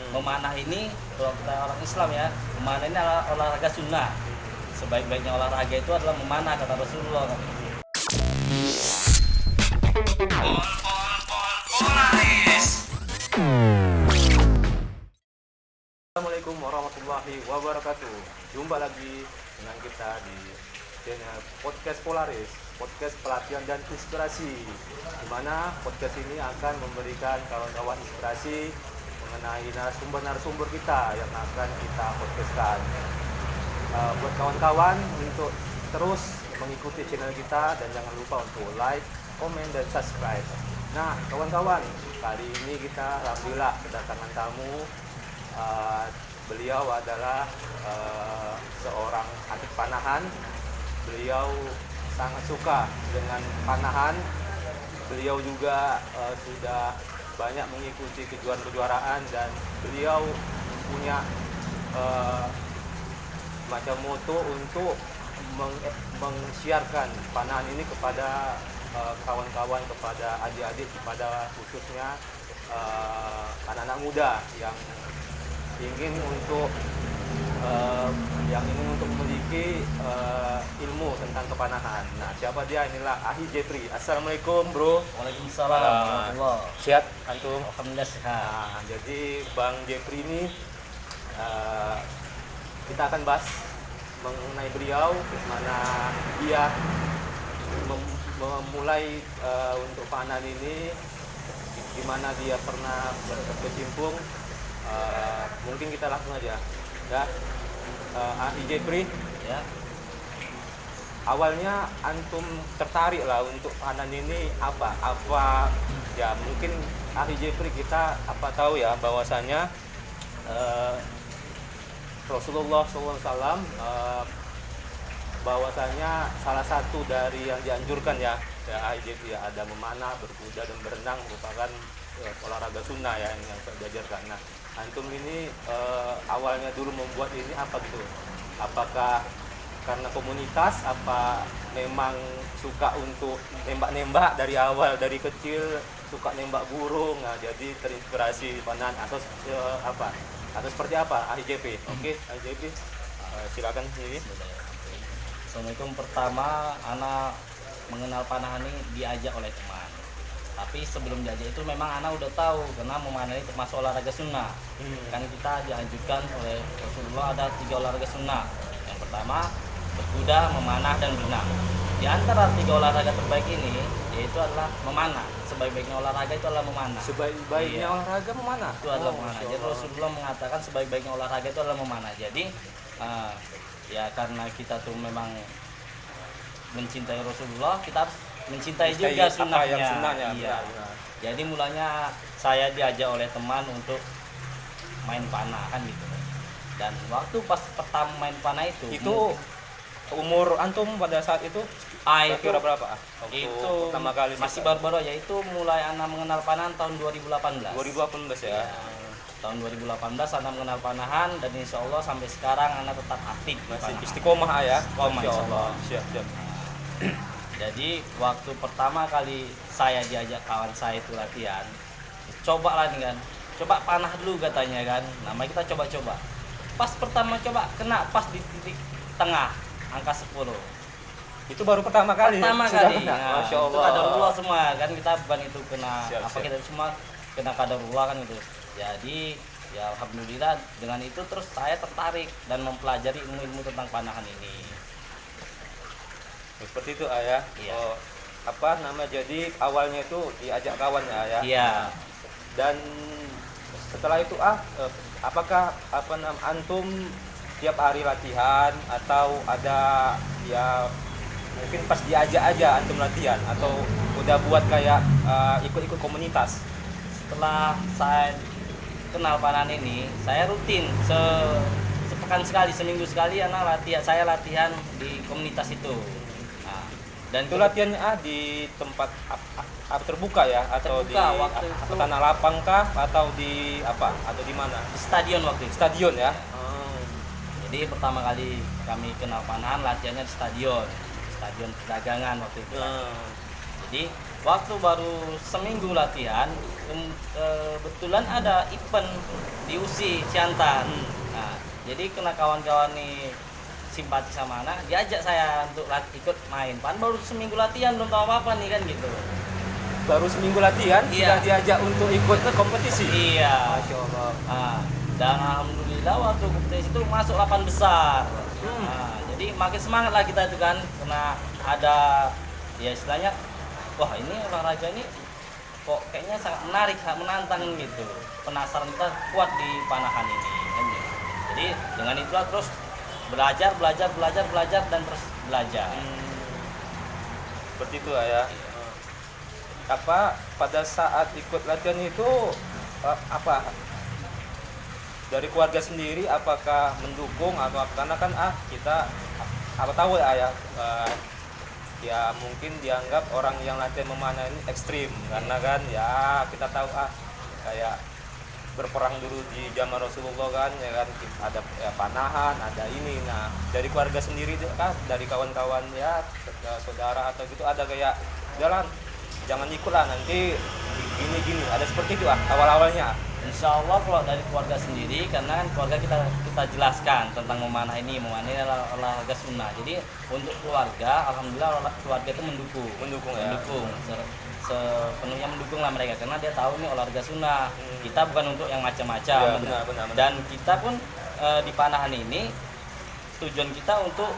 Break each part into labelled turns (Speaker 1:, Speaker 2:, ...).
Speaker 1: Memanah ini kalau kita orang Islam ya, memanah ini adalah olahraga sunnah. Sebaik-baiknya olahraga itu adalah memanah kata Rasulullah.
Speaker 2: Assalamualaikum warahmatullahi wabarakatuh. Jumpa lagi dengan kita di channel Podcast Polaris, podcast pelatihan dan inspirasi, di mana podcast ini akan memberikan kawan-kawan inspirasi mengenai narasumber-narasumber kita yang akan kita podcastkan. Buat kawan-kawan untuk terus mengikuti channel kita dan jangan lupa untuk like, komen, dan subscribe. Nah, kawan-kawan, kali ini kita alhamdulillah kedatangan tamu. Beliau adalah seorang atlet panahan. Beliau sangat suka dengan panahan. Beliau juga sudah banyak mengikuti kejuaraan-kejuaraan dan beliau punya macam moto untuk mensiarkan panahan ini kepada kawan-kawan, kepada adik-adik, kepada khususnya anak-anak muda yang ingin untuk memiliki ilmu tentang kepanahan. Nah, siapa dia? Inilah Ahi Jepri. Assalamualaikum, bro.
Speaker 1: Waalaikumsalam warahmatullahi.
Speaker 2: Sehat antum?
Speaker 1: Alhamdulillah sehat.
Speaker 2: Nah, jadi Bang Jepri ini kita akan bahas mengenai beliau, bagaimana dia memulai untuk panahan ini, gimana dia pernah berkecimpung. Mungkin kita langsung aja ya. Ahi Jepri
Speaker 1: Ya.
Speaker 2: Awalnya antum tertarik lah untuk panahan ini apa ya, mungkin Ahi Jepri kita tahu ya bahwasanya Rasulullah SAW bahwasanya salah satu dari yang dianjurkan ya Ahi Jepri ya, ada memanah, berkuda, dan berenang merupakan olahraga sunnah ya yang saya diajarkan. Nah, antum ini awalnya dulu membuat ini apa gitu? Apakah karena komunitas, apa memang suka untuk nembak-nembak dari awal, dari kecil suka nembak burung, nah jadi terinspirasi panahan atau apa? Atau seperti apa Ahi Jepri? Oke, Ahi Jepri silakan sendiri.
Speaker 1: Assalamualaikum. Pertama, anak mengenal panahan ini diajak oleh teman. Tapi sebelum diajak itu memang anak udah tahu karena memanah ini termasuk olahraga sunnah. Kan kita dianjurkan oleh Rasulullah ada 3 olahraga sunnah. Yang pertama berkuda, memanah, dan berenang. Di antara 3 olahraga terbaik ini yaitu adalah memanah. Sebaik-baiknya olahraga itu adalah memanah.
Speaker 2: Sebaik-baiknya olahraga memanah.
Speaker 1: Itu adalah memanah. Jadi Rasulullah mengatakan sebaik-baiknya olahraga itu adalah memanah. Jadi ya karena kita tuh memang mencintai Rasulullah, kita harus mencintai juga sunnahnya. Iya. Jadi mulanya saya diajak oleh teman untuk main panah kan gitu. Dan waktu pas pertama main panah itu
Speaker 2: umur antum pada saat itu
Speaker 1: itu
Speaker 2: berapa?
Speaker 1: Itu
Speaker 2: pertama kali
Speaker 1: masih baru-baru aja, itu mulai anak mengenal panahan tahun 2018.
Speaker 2: 2018 ya.
Speaker 1: Tahun 2018 anak mengenal panahan dan insya Allah sampai sekarang anak tetap aktif.
Speaker 2: Masih istiqomah ya.
Speaker 1: Istiqomah, insya Allah.
Speaker 2: Siap.
Speaker 1: Jadi waktu pertama kali saya diajak kawan saya itu latihan, coba lah nih kan, coba panah dulu katanya kan. Namanya kita coba-coba. Pas pertama coba kena pas di titik tengah angka 10.
Speaker 2: Itu baru pertama kali.
Speaker 1: Nah,
Speaker 2: Masya Allah.
Speaker 1: itu kadarullah semua kan, kita bukan itu kena
Speaker 2: siap.
Speaker 1: kita semua kena kadarullah kan gitu. Jadi ya alhamdulillah dengan itu terus saya tertarik dan mempelajari ilmu-ilmu tentang panahan ini.
Speaker 2: Seperti itu Ayah.
Speaker 1: Iya.
Speaker 2: Jadi awalnya itu diajak kawan ya Ayah.
Speaker 1: Iya.
Speaker 2: Dan setelah itu apakah antum tiap hari latihan atau ada ya mungkin pas diajak aja antum latihan atau udah buat kayak ikut-ikut komunitas?
Speaker 1: Setelah saya kenal panahan ini, saya rutin sepekan sekali, seminggu sekali saya latihan di komunitas itu. Nah, dan
Speaker 2: itu latihannya di tempat terbuka ya atau
Speaker 1: terbuka,
Speaker 2: di
Speaker 1: waktu itu
Speaker 2: tanah lapang kah atau di atau di mana?
Speaker 1: di stadion waktu itu.
Speaker 2: Stadion ya.
Speaker 1: Jadi pertama kali kami kenal panahan latihannya di stadion perdagangan waktu itu. Jadi waktu baru seminggu latihan, kebetulan ada event di USI Siantar. Nah, jadi kena kawan-kawan nih simpati sama anak, diajak saya untuk ikut main. Pan baru seminggu latihan belum tahu apa-apa nih kan gitu.
Speaker 2: Baru seminggu latihan
Speaker 1: Iya.
Speaker 2: sudah diajak untuk ikut kompetisi.
Speaker 1: Iya.
Speaker 2: Masya Allah.
Speaker 1: Nah, dan alhamdulillah waktu kompetisi itu masuk 8 besar.
Speaker 2: Hmm.
Speaker 1: Nah, jadi makin semangat lah kita itu kan, karena ada ya istilahnya, wah ini olahraga ini kok kayaknya sangat menarik, sangat menantang gitu. Penasaran kita kuat di panahan ini kan gitu. Jadi dengan itulah terus belajar dan terus belajar.
Speaker 2: Seperti itu lah ya. Apa pada saat ikut latihan itu apa dari keluarga sendiri apakah mendukung atau karena kan kita apa tahu ya ya mungkin dianggap orang yang latihan memanah ini ekstrim karena kan ya kita tahu kayak berperang dulu di zaman Rasulullah kan ya kan ada ya, panahan ada ini. Nah dari keluarga sendiri kan dari kawan-kawan ya saudara atau gitu ada kayak jalan jangan ikut lah nanti gini ada seperti itu awal-awalnya.
Speaker 1: Insya Allah kalau dari keluarga sendiri, karena kan keluarga kita jelaskan tentang memanah ini adalah olahraga sunnah. Jadi untuk keluarga, alhamdulillah keluarga itu mendukung
Speaker 2: Ya.
Speaker 1: Sepenuhnya mendukung lah mereka, karena dia tahu ini olahraga sunnah. Kita bukan untuk yang macam-macam.
Speaker 2: Ya, benar.
Speaker 1: Dan kita pun di panahan ini tujuan kita untuk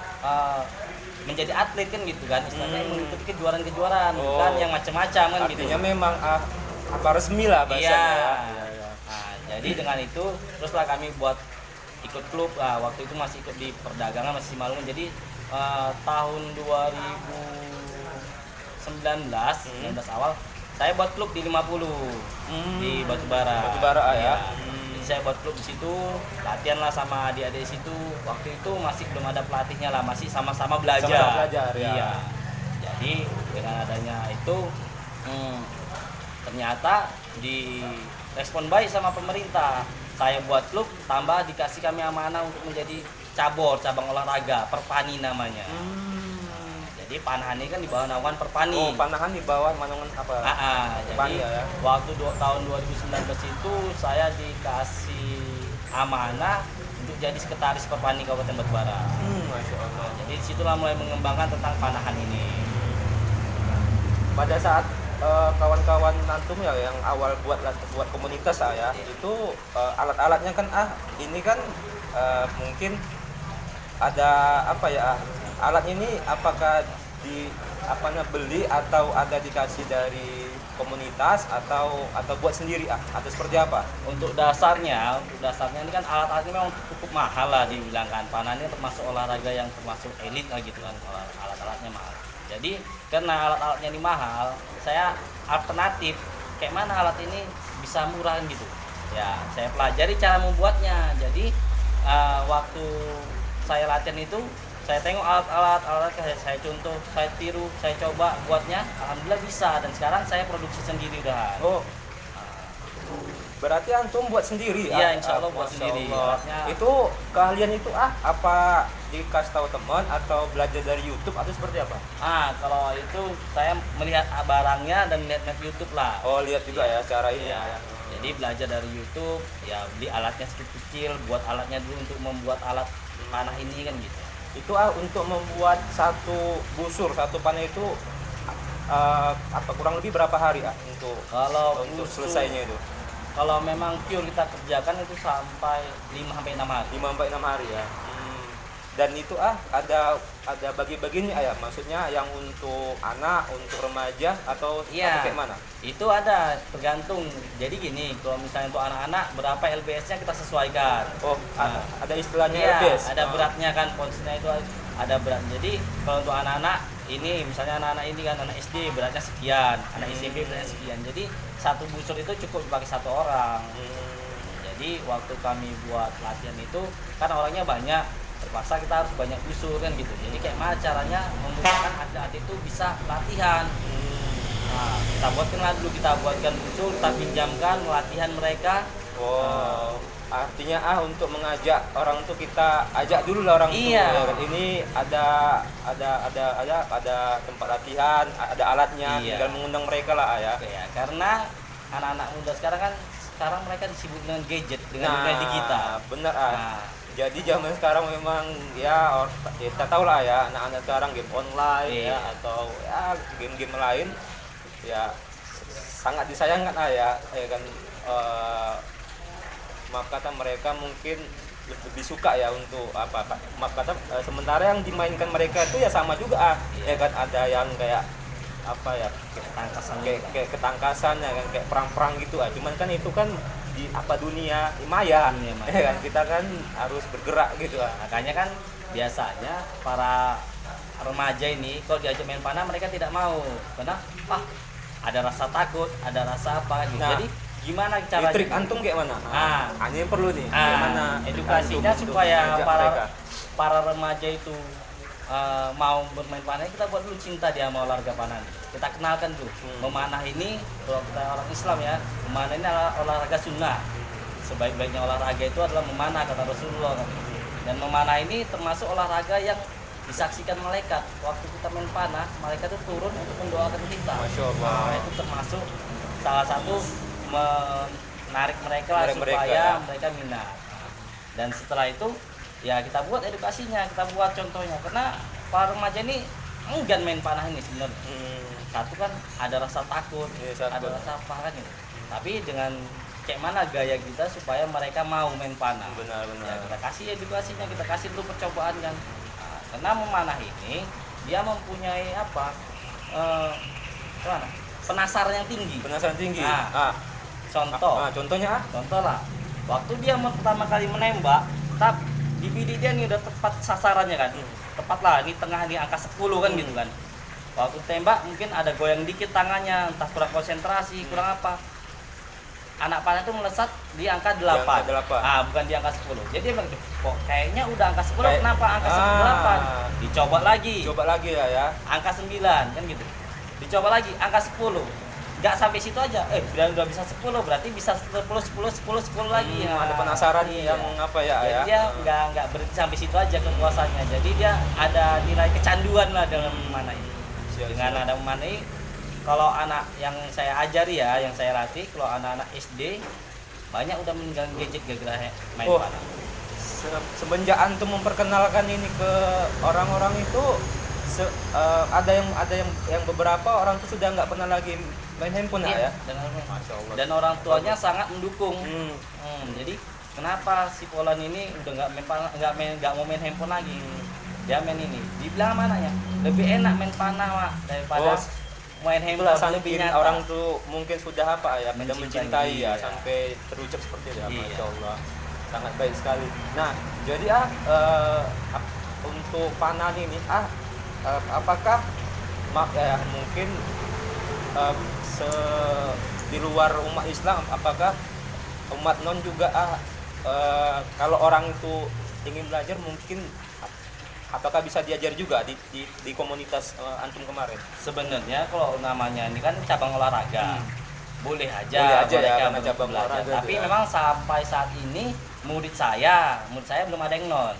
Speaker 1: menjadi atlet kan gitu kan, istilahnya mengikuti kejuaraan-kejuaraan, bukan yang macam-macam kan gitu.
Speaker 2: Artinya memang apa resmi lah bahasanya.
Speaker 1: Iya. Nah, jadi dengan itu teruslah kami buat ikut klub. Waktu itu masih ikut di perdagangan, masih malu. Jadi tahun 2019 awal saya buat klub di 50 di Batubara.
Speaker 2: Ya.
Speaker 1: Jadi saya buat klub di situ, latihan lah sama adik-adik di situ. Waktu itu masih belum ada pelatihnya lah, masih sama-sama belajar.
Speaker 2: Sama-sama belajar, ya.
Speaker 1: Iya. Jadi dengan adanya itu ternyata direspon baik sama pemerintah. Saya buat klub, tambah dikasih kami amanah untuk menjadi cabang olahraga Perpani namanya. Jadi panahan ini kan di bawah naungan Perpani.
Speaker 2: Oh, panahan di bawah naungan apa?
Speaker 1: Jadi
Speaker 2: ya.
Speaker 1: waktu tahun 2019 itu saya dikasih amanah untuk jadi sekretaris Perpani Kabupaten Batubara.
Speaker 2: Masya Allah.
Speaker 1: Jadi disitulah mulai mengembangkan tentang panahan ini.
Speaker 2: Pada saat kawan-kawan Antum ya yang awal buat komunitas ya itu alat-alatnya kan ini kan mungkin ada apa ya alat ini apakah beli atau ada dikasih dari komunitas atau buat sendiri atau seperti apa?
Speaker 1: Untuk dasarnya ini kan alat-alatnya memang cukup mahal lah dibilangkan. Panah ini termasuk olahraga yang termasuk elit lah gitu kan, alat-alatnya mahal. Jadi karena alat-alatnya ini mahal, saya alternatif kayak mana alat ini bisa murah gitu. Ya, saya pelajari cara membuatnya. Jadi waktu saya latihan itu saya tengok alat-alat saya contoh, saya tiru, saya coba buatnya, alhamdulillah bisa dan sekarang saya produksi sendiri udah.
Speaker 2: Oh. Berarti Antum buat sendiri?
Speaker 1: Iya, insya Allah buat
Speaker 2: Masya
Speaker 1: sendiri.
Speaker 2: Allah. Itu keahlian itu apa dikasih tahu teman atau belajar dari YouTube atau seperti apa?
Speaker 1: Kalau itu saya melihat barangnya dan lihat YouTube lah.
Speaker 2: Oh, lihat juga ya cara ini.
Speaker 1: Iya. Jadi belajar dari YouTube, ya beli alatnya sedikit kecil, buat alatnya dulu untuk membuat alat panah ini kan gitu.
Speaker 2: Itu untuk membuat satu busur, satu panah itu kurang lebih berapa hari untuk
Speaker 1: Kalau
Speaker 2: selesainya itu?
Speaker 1: Kalau memang pure kita kerjakan itu sampai 5 sampai 6 hari.
Speaker 2: 5 sampai 6 hari ya. Dan itu ada bagi-baginya ya, maksudnya yang untuk anak, untuk remaja atau kayak mana?
Speaker 1: Itu ada tergantung. Jadi gini, kalau misalnya untuk anak-anak berapa LBS-nya kita sesuaikan.
Speaker 2: Oh, ada istilahnya LBS.
Speaker 1: Ada beratnya kan, posisinya itu ada berat. Jadi kalau untuk anak-anak ini misalnya anak-anak ini kan anak SD beratnya sekian, anak SMP beratnya sekian. Jadi satu busur itu cukup pakai satu orang. Jadi waktu kami buat latihan itu kan orangnya banyak, terpaksa kita harus banyak busur kan gitu. Jadi kayak mana caranya memudahkan atlet itu bisa latihan. Nah, kita buatkan busur, kita pinjamkan latihan mereka.
Speaker 2: Oh, artinya untuk mengajak orang tuh kita ajak dulu lah orang tuh.
Speaker 1: Iya.
Speaker 2: Ya kan? Ini ada tempat latihan, ada alatnya,
Speaker 1: Iya.
Speaker 2: tinggal mengundang mereka lah ya.
Speaker 1: Ya, karena anak-anak muda sekarang mereka disibuk dengan gadget, dengan dunia digital.
Speaker 2: Benar
Speaker 1: Nah,
Speaker 2: Jadi zaman sekarang memang ya kita tahu lah ya, anak-anak sekarang game online
Speaker 1: Iya.
Speaker 2: ya atau ya game-game lain ya sangat disayangkan lah ya kan. Maaf kata mereka mungkin lebih suka ya untuk maaf kata sementara yang dimainkan mereka itu ya sama juga ya kan, ada yang kayak kayak ketangkasan ya kan, kayak perang-perang gitu cuman kan itu kan di dunia maya,
Speaker 1: Dunia maya.
Speaker 2: ya kan, kita kan harus bergerak gitu
Speaker 1: makanya kan biasanya para remaja ini kalau diajak main panah mereka tidak mau karena ada rasa takut, ada rasa apa gitu.
Speaker 2: Nah,
Speaker 1: jadi gimana
Speaker 2: Di
Speaker 1: caranya?
Speaker 2: trik antum kayak mana? Hanya yang perlu nih. Gimana
Speaker 1: edukasinya
Speaker 2: antum untuk
Speaker 1: supaya
Speaker 2: mengajak mereka?
Speaker 1: para remaja itu mau bermain panah, kita buat dulu cinta dia sama olahraga panah. Kita kenalkan dulu. Memanah ini kalau kita orang Islam ya, memanah ini adalah olahraga sunnah. Sebaik-baiknya olahraga itu adalah memanah kata Rasulullah. Dan memanah ini termasuk olahraga yang disaksikan malaikat. Waktu kita main panah, malaikat itu turun untuk mendoakan kita.
Speaker 2: Masya Allah.
Speaker 1: Nah, itu termasuk salah satu menarik mereka lah
Speaker 2: Menarik
Speaker 1: supaya
Speaker 2: mereka.
Speaker 1: mereka minat. Dan setelah itu ya kita buat edukasinya, kita buat contohnya karena para remaja ini enggan main panah ini sebenarnya. Satu kan ada rasa takut,
Speaker 2: Iya,
Speaker 1: ada rasa apa kan gitu. Tapi dengan kayak mana gaya kita supaya mereka mau main panah.
Speaker 2: Benar-benar.
Speaker 1: Ya, kita kasih edukasinya, kita kasih dulu percobaan kan. Nah, karena memanah ini dia mempunyai penasaran yang tinggi.
Speaker 2: Penasaran tinggi.
Speaker 1: Nah, contohnya lah, waktu dia pertama kali menembak, di bidik dia nih udah tepat sasarannya kan, tepat lah, ini tengah nih angka 10 kan gitu kan. Waktu tembak mungkin ada goyang dikit tangannya, entah kurang konsentrasi, kurang apa. Anak panah itu melesat di angka 8.
Speaker 2: Di angka 8.
Speaker 1: Bukan di angka 10. Jadi dia bilang, kok kayaknya udah angka 10, kenapa angka 8? Dicoba lagi.
Speaker 2: Coba lagi ya.
Speaker 1: Angka 9 kan gitu. Dicoba lagi angka 10. Nggak sampai situ aja. Udah bisa 10, berarti bisa 10 lagi.
Speaker 2: Ada penasaran
Speaker 1: iya.
Speaker 2: yang apa ya?
Speaker 1: Jadi dia nggak berhenti sampai situ aja kepuasannya. Jadi dia ada nilai kecanduan lah dalam memanah ini. Dengan ada memanah ini, kalau anak yang saya ajari ya, yang saya latih, kalau anak-anak SD banyak udah meninggalkan gadget gara-gara main panah.
Speaker 2: Semenjak antum memperkenalkan ini ke orang-orang itu ada yang beberapa orang tuh sudah nggak pernah lagi main handphone ya. Masya Allah.
Speaker 1: Dan orang tuanya sangat mendukung. Jadi kenapa si Polan ini udah nggak mau main handphone lagi? Dia main ini. Dibilang mana ya? Lebih enak main panah Mak, daripada main handphone. Lebih nyata.
Speaker 2: Orang tuh mungkin sudah mencintai ya,
Speaker 1: iya.
Speaker 2: sampai terucap seperti itu.
Speaker 1: Iya.
Speaker 2: Masya Allah, sangat baik sekali. Nah, jadi untuk panah ini apakah mungkin di luar umat Islam, apakah umat non juga kalau orang itu ingin belajar mungkin apakah bisa diajar juga di komunitas antum kemarin?
Speaker 1: Sebenarnya kalau namanya ini kan cabang olahraga, boleh aja
Speaker 2: ya,
Speaker 1: mereka
Speaker 2: karena cabang
Speaker 1: belajar.
Speaker 2: olahraga
Speaker 1: Tapi
Speaker 2: itu ya.
Speaker 1: memang sampai saat ini murid saya belum ada yang non.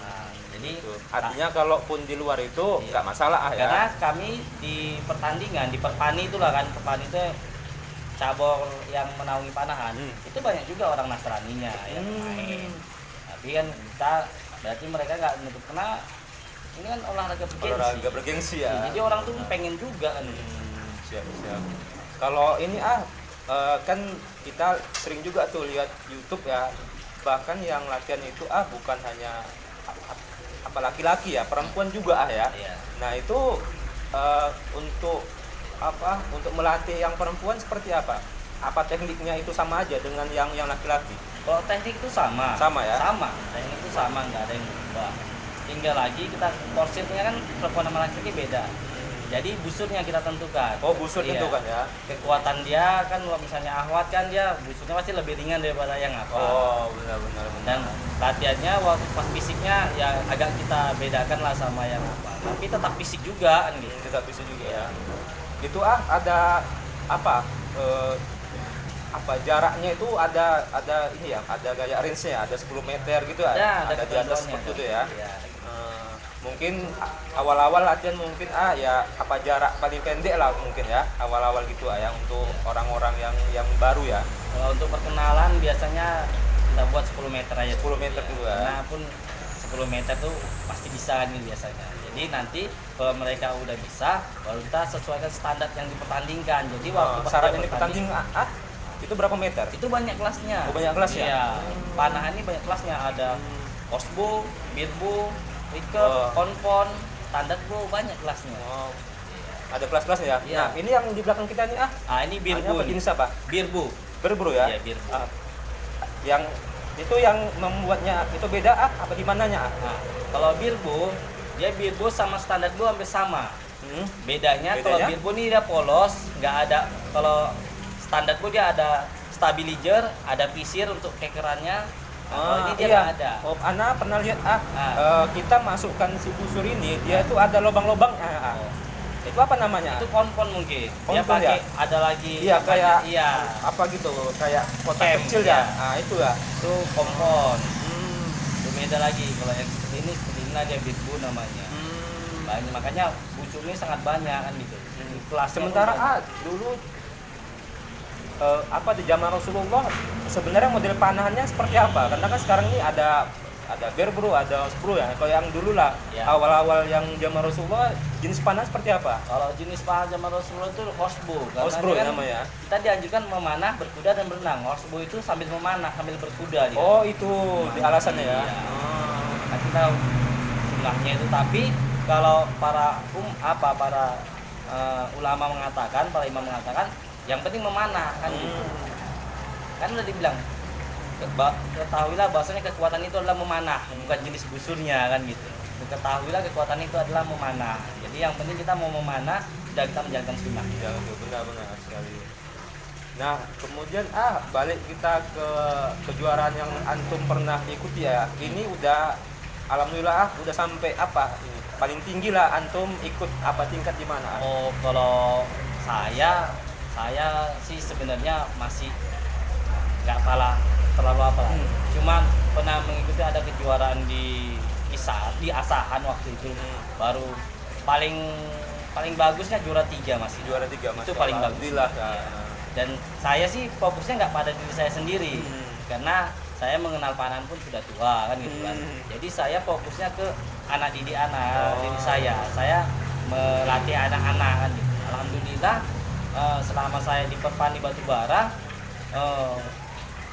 Speaker 1: Nah, jadi
Speaker 2: Artinya kalaupun di luar itu
Speaker 1: Iya.
Speaker 2: nggak masalah ya.
Speaker 1: karena kami di pertandingan di Perpani itulah kan, Perpani itu cabang yang menaungi panahan, itu banyak juga orang Nasraninya yang main. Tapi kan kita berarti mereka nggak menutup, karena ini kan olahraga
Speaker 2: bergengsi ya.
Speaker 1: Jadi orang tuh pengen juga kan.
Speaker 2: Siap. Kalau ini kan kita sering juga tuh lihat YouTube ya, bahkan yang latihan itu bukan hanya laki-laki ya, perempuan juga ya.
Speaker 1: Iya.
Speaker 2: Nah itu untuk melatih yang perempuan seperti apa? Apa tekniknya itu sama aja dengan yang laki-laki?
Speaker 1: Kalau teknik itu sama.
Speaker 2: Sama ya?
Speaker 1: Sama. Teknik itu sama, nggak ada yang berubah. Tinggal lagi kita porsinya kan perempuan sama laki-laki beda. Jadi busurnya kita tentukan.
Speaker 2: Oh, busur tentukan ya.
Speaker 1: Kekuatan dia kan kalau misalnya ahwat kan dia busurnya pasti lebih ringan daripada yang apa.
Speaker 2: Oh, benar.
Speaker 1: Dan latihannya waktu pas fisiknya ya agak kita bedakan lah sama yang apa. Tapi tetap fisik juga kan gitu.
Speaker 2: Tetap bisa juga ya. Itu ada apa? apa jaraknya itu ada ini ya, ada kayak range-nya, ada 10 meter gitu ya, ada di atas seperti itu ya.
Speaker 1: Iya.
Speaker 2: Mungkin awal-awal latihan mungkin ya apa jarak paling pendek lah mungkin ya, awal-awal gitu ya untuk orang-orang yang baru ya.
Speaker 1: Kalau untuk perkenalan biasanya kita buat 10 meter aja.
Speaker 2: 10 meter dulu ya.
Speaker 1: Karena pun 10 meter tuh pasti bisa nih biasanya. Jadi nanti kalau mereka udah bisa, baru kita sesuaikan standar yang dipertandingkan. Jadi waktu pas
Speaker 2: syarat
Speaker 1: dia
Speaker 2: yang
Speaker 1: bertanding,
Speaker 2: itu berapa meter?
Speaker 1: itu banyak kelasnya.
Speaker 2: Oh, banyak kelasnya?
Speaker 1: Iya. Panahan ini banyak kelasnya. Ada Osbo, Birbo, Recurve, Konpon, standar bro, banyak kelasnya.
Speaker 2: Oh, ada kelas-kelasnya ya?
Speaker 1: Iya.
Speaker 2: Nah, ini yang di belakang kita nih
Speaker 1: Ini Birbo.
Speaker 2: apa jenis apa?
Speaker 1: Birbo.
Speaker 2: Berburu ya?
Speaker 1: Iya, Birbo.
Speaker 2: Yang itu yang membuatnya itu beda apa di mananya?
Speaker 1: Nah, kalau Birbo, dia Birbo sama standar Bo hampir sama. Bedanya kalau Birbo ini dia polos, nggak ada. Kalau standar Bo dia ada stabilizer, ada pisir untuk kekerannya. Kalau ini dia nggak ada.
Speaker 2: Oh, Ana pernah lihat kita masukkan si busur ini, dia itu ada lubang-lubang. Itu apa namanya?
Speaker 1: Itu konpon mungkin. Dia
Speaker 2: Konpon
Speaker 1: pakai
Speaker 2: ya?
Speaker 1: ada lagi.
Speaker 2: Iya kayak
Speaker 1: iya.
Speaker 2: apa gitu, kayak kotak
Speaker 1: Kem,
Speaker 2: kecil
Speaker 1: ya.
Speaker 2: ya. Nah, itu ya.
Speaker 1: Itu kompon. Itu beda lagi. Kalau yang seperti ini dia Birbo namanya. Banyak, makanya busurnya sangat banyak kan gitu. Kelasnya
Speaker 2: Sementara dulu apa di zaman Rasulullah sebenarnya model panahannya seperti apa? Karena kan sekarang ini ada Berbro, ada Osbro ya. Kalau yang dulu lah
Speaker 1: Ya.
Speaker 2: awal-awal yang zaman Rasulullah jenis panah seperti apa?
Speaker 1: Kalau jenis panah zaman Rasulullah itu horsebow.
Speaker 2: Horsebow
Speaker 1: kan
Speaker 2: namanya.
Speaker 1: kita dianjurkan memanah, berkuda dan berenang. Horsebow itu sambil memanah, sambil berkuda dia.
Speaker 2: Oh, itu di alasannya ya.
Speaker 1: Iya. Nah, kita jumlahnya itu, tapi kalau para ulama mengatakan, para imam mengatakan yang penting memanah kan gitu. Kan udah dibilang ketahuilah bahwasanya kekuatan itu adalah memanah, bukan jenis busurnya kan gitu. Ketahuilah kekuatan itu adalah memanah. Jadi yang penting kita mau memanah, sudah kita menjalankan sunnah.
Speaker 2: Ya, benar-benar sekali. Nah, kemudian balik kita ke kejuaraan yang antum pernah ikuti ya. Ini udah alhamdulillah udah sampai apa ini? Paling tinggi lah antum ikut apa tingkat di mana?
Speaker 1: Oh, kalau saya sih sebenarnya masih nggak terlalu apa. Cuman pernah mengikuti ada kejuaraan di Asahan waktu itu. Baru paling bagusnya juara 3 masih.
Speaker 2: Juara 3 Mas.
Speaker 1: Itu paling bagus.
Speaker 2: Alhamdulillah.
Speaker 1: Dan saya sih fokusnya nggak pada diri saya sendiri. Karena saya mengenal panahan pun sudah tua kan gitu kan. Jadi saya fokusnya ke anak didik diri saya. Saya melatih anak-anak kan gitu. Alhamdulillah selama saya di Perpani Batubara,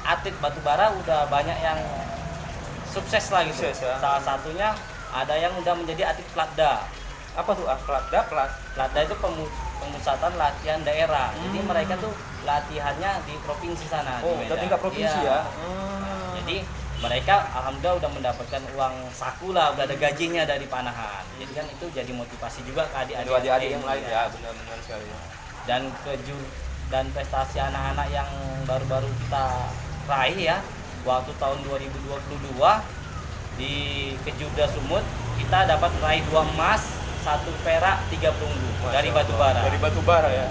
Speaker 1: atlet Batubara udah banyak yang sukses lah gitu. Salah satunya ada yang udah menjadi atlet Platda.
Speaker 2: Apa tuh Platda?
Speaker 1: Platda itu pemusatan latihan daerah. Jadi mereka tuh latihannya di provinsi sana.
Speaker 2: Oh, udah tingkat provinsi ya.
Speaker 1: Jadi mereka alhamdulillah udah mendapatkan uang saku lah, udah ada gajinya dari panahan. Jadi kan itu jadi motivasi juga ke adik-adik
Speaker 2: yang lain ya, benar-benar sekali.
Speaker 1: Dan prestasi anak-anak yang baru-baru kita raih ya, waktu tahun 2022 di Kejurda Sumut kita dapat raih 2 emas, 1 perak, 3 perunggu dari Batubara.
Speaker 2: Dari Batubara ya.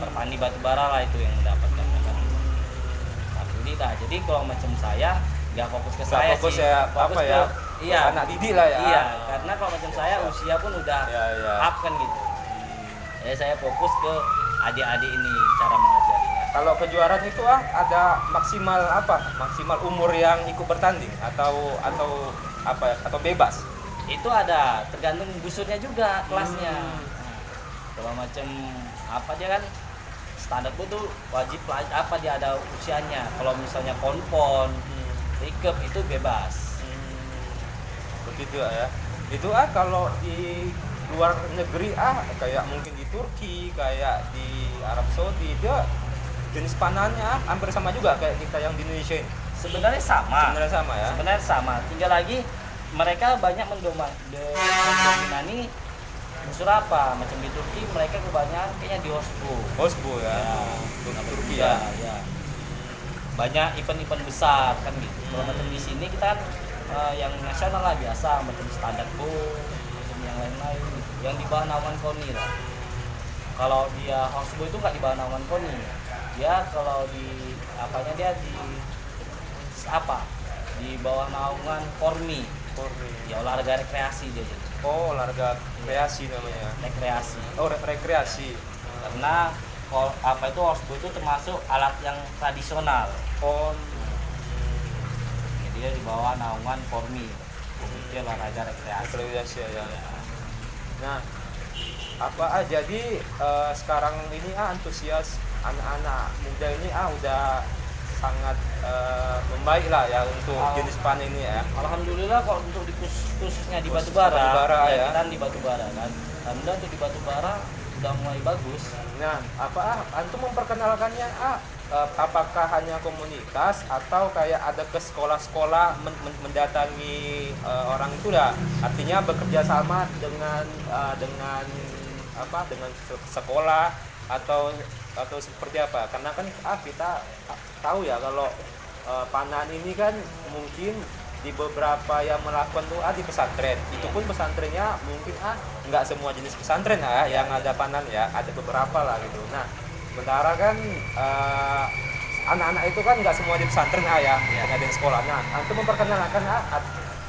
Speaker 1: Perpani Batubara lah itu yang mendapatkan. Alhamdulillah. Jadi kalau macam saya nggak fokus ke saya
Speaker 2: fokus
Speaker 1: sih.
Speaker 2: Ya,
Speaker 1: fokus
Speaker 2: apa ya?
Speaker 1: Iya.
Speaker 2: Anak didik lah ya.
Speaker 1: Iya, karena kalau macam saya usia pun udah up kan gitu. Jadi saya fokus ke adik-adik ini cara mengajarinya.
Speaker 2: Kalau kejuaraan itu ada maksimal umur yang ikut bertanding atau apa ya? Atau bebas?
Speaker 1: Itu ada, tergantung busurnya juga kelasnya. Kalau macam apa dia kan standar tuh wajib dia ada usianya. Kalau misalnya konpon, recurve itu bebas.
Speaker 2: Begitu ya. Itu kalau di luar negeri kayak mungkin di Turki, kayak di Arab Saudi, dia jenis panahannya hampir sama juga kayak kita yang di Indonesia ini.
Speaker 1: Sebenarnya sama ya. Sebenarnya sama. Tinggal lagi mereka banyak mendominasi busur apa? Macam di Turki mereka kebanyakan kayaknya di
Speaker 2: Horsebow ya. Turki ya. Banyak event-event besar kan gitu. Kalau macam di sini kita kan yang nasional lah biasa, macam standar macam yang lain-lain gitu. Yang di bawah naungan KONI lah. Kalau dia Horsebow itu nggak di bawah naungan KONI.
Speaker 1: Dia kalau di apanya dia di apa? Di bawah naungan Kormi. Ya olahraga rekreasi dia jadi.
Speaker 2: Oh, olahraga kreasi namanya.
Speaker 1: Rekreasi.
Speaker 2: Oh, rekreasi.
Speaker 1: Karena apa itu Osbo itu termasuk alat yang tradisional.
Speaker 2: Oh,
Speaker 1: Jadi dia di bawah naungan Kormi. Dia olahraga rekreasi.
Speaker 2: rekreasi ya. Nah, jadi sekarang ini antusias anak-anak muda ini udah sangat membaik lah ya untuk jenis panah ini ya.
Speaker 1: Alhamdulillah kalau untuk khususnya di batubara
Speaker 2: ya.
Speaker 1: Kita di batubara kan. Alhamdulillah untuk di batubara udah mulai bagus.
Speaker 2: Nah, antum memperkenalkannya apakah hanya komunitas atau kayak ada ke sekolah-sekolah mendatangi orang itu dah. Artinya bekerja sama dengan sekolah atau seperti apa? Karena kan kita tahu ya kalau panahan ini kan mungkin di beberapa yang melakukan tuh di pesantren. Itu pun pesantrennya mungkin nggak semua jenis pesantren yang ada panahan ya, ada beberapa lah gitu. Nah, sementara kan anak-anak itu kan nggak semua di pesantren yang ada di sekolah. Nah, antum memperkenalkan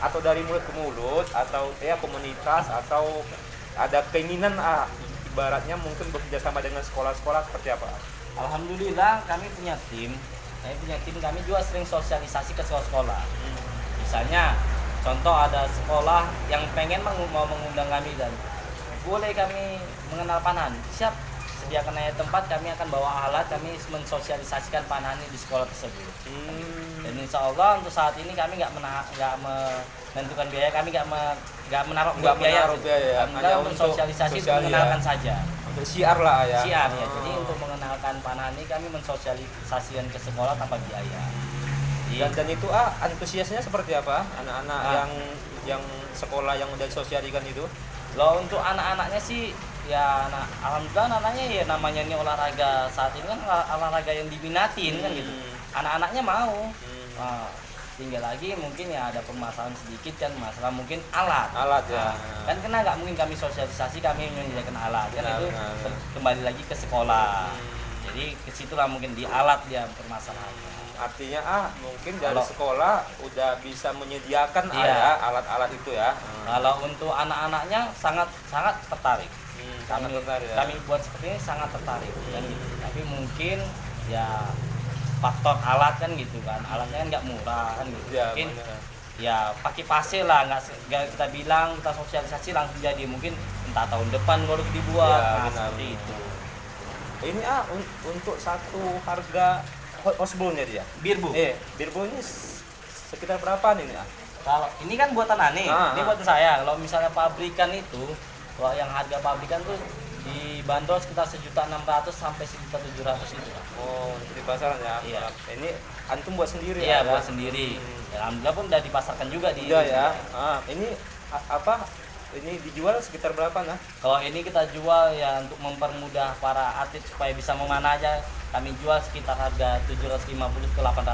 Speaker 2: atau dari mulut ke mulut atau ya komunitas atau ada keinginan ibaratnya mungkin bekerja sama dengan sekolah-sekolah seperti apa?
Speaker 1: Alhamdulillah kami punya tim. Kami juga sering sosialisasi ke sekolah-sekolah. Misalnya contoh ada sekolah yang pengen mau mengundang kami dan boleh kami mengenal panahan. Siap, sediakan aja tempat, kami akan bawa alat, kami mensosialisasikan panahan ini di sekolah tersebut. Dan insya Allah untuk saat ini kami nggak menentukan biaya, kami nggak menaruh biaya. Hanya untuk sosialisasi untuk mengenalkan saja.
Speaker 2: Untuk siar lah ya.
Speaker 1: Siar ya. Jadi untuk mengenalkan panahan ini kami mensosialisasikan ke sekolah tanpa biaya.
Speaker 2: Dan itu antusiasnya seperti apa anak-anak yang sekolah yang udah disosialisasikan itu?
Speaker 1: Loh, untuk anak-anaknya sih ya alhamdulillah anaknya ya namanya ini olahraga saat ini kan olahraga yang diminatin kan gitu. Anak-anaknya mau. Tinggal lagi mungkin ya ada permasalahan sedikit kan, masalah mungkin alat ya. Kan kena nggak mungkin kami sosialisasi kami menyediakan alat kan itu kembali lagi ke sekolah. Jadi kesitulah mungkin di alat dia permasalahannya.
Speaker 2: Artinya mungkin dari sekolah udah bisa menyediakan alat-alat itu ya.
Speaker 1: Kalau untuk anak-anaknya sangat tertarik. Kami buat seperti ini sangat tertarik. Tapi mungkin ya faktor alat kan gitu kan. Alatnya kan nggak murah kan gitu. Mungkin ya pakai pasir lah, nggak kita bilang kita sosialisasi langsung jadi, mungkin entah tahun depan baru dibuat. Seperti itu.
Speaker 2: Ini untuk satu harga Osborne dia.
Speaker 1: Birbu.
Speaker 2: Birbu ini sekitar berapa nih?
Speaker 1: Kalau ini kan buatan Ani, ini buatan saya. Kalau misalnya pabrikan itu, kalau yang harga pabrikan tuh dibanderol sekitar 1.600.000 sampai 1.700.000 itu.
Speaker 2: Oh, di pasaran ya. Iya. Ini antum buat sendiri
Speaker 1: ya? Iya, buat sendiri. Ya, alhamdulillah pun udah dipasarkan juga di.
Speaker 2: Iya ya. Ini apa? Ini dijual sekitar berapa nah?
Speaker 1: Kalau ini kita jual ya untuk mempermudah para atlet supaya bisa memanah aja. Kami jual sekitar harga 750 ke 800.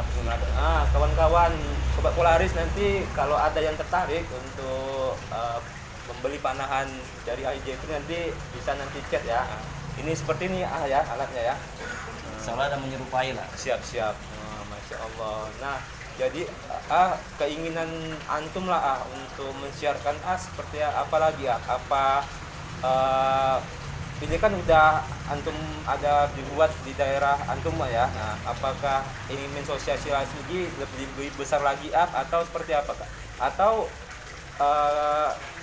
Speaker 2: Kawan-kawan sobat Polaris nanti kalau ada yang tertarik untuk membeli panahan dari AIJ itu nanti bisa nanti chat ya. Ini seperti ini ya alatnya ya.
Speaker 1: Insyaallah ada menyerupai lah.
Speaker 2: Siap. Masya Allah. Nah, jadi keinginan antum lah untuk mensiarkan seperti apa lagi ya? Ini kan udah antum ada dibuat di daerah antum ya. Nah, apakah ingin mensosialisasi lebih besar lagi atau seperti apa Kak? Atau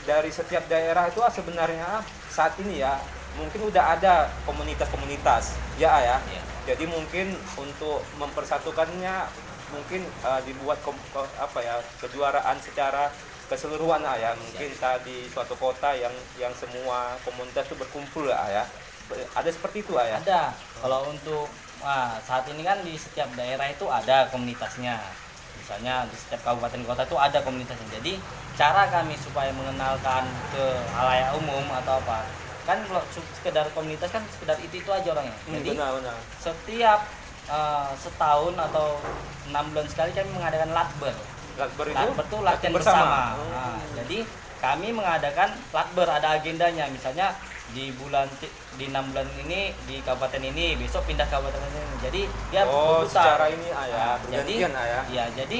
Speaker 2: dari setiap daerah itu sebenarnya saat ini ya mungkin udah ada komunitas-komunitas ya. Jadi mungkin untuk mempersatukannya mungkin dibuat kejuaraan secara keseluruhan ya, mungkin di suatu kota yang semua komunitas itu berkumpul ya. Ada seperti itu ya?
Speaker 1: Ada. Kalau untuk saat ini kan di setiap daerah itu ada komunitasnya. Misalnya di setiap kabupaten kota itu ada komunitasnya. Jadi cara kami supaya mengenalkan ke halayak umum atau apa, kan kalau sekedar komunitas kan sekedar itu aja orangnya. Jadi
Speaker 2: benar.
Speaker 1: setiap setahun atau 6 bulan sekali kami mengadakan latber. Latber itu latihan bersama. Jadi kami mengadakan latber, ada agendanya. Misalnya di 6 bulan ini di kabupaten ini, besok pindah ke kabupaten ini. Jadi dia
Speaker 2: Oh,
Speaker 1: berputar.
Speaker 2: secara ini ya,
Speaker 1: Jadi
Speaker 2: bergantian ya.
Speaker 1: ya jadi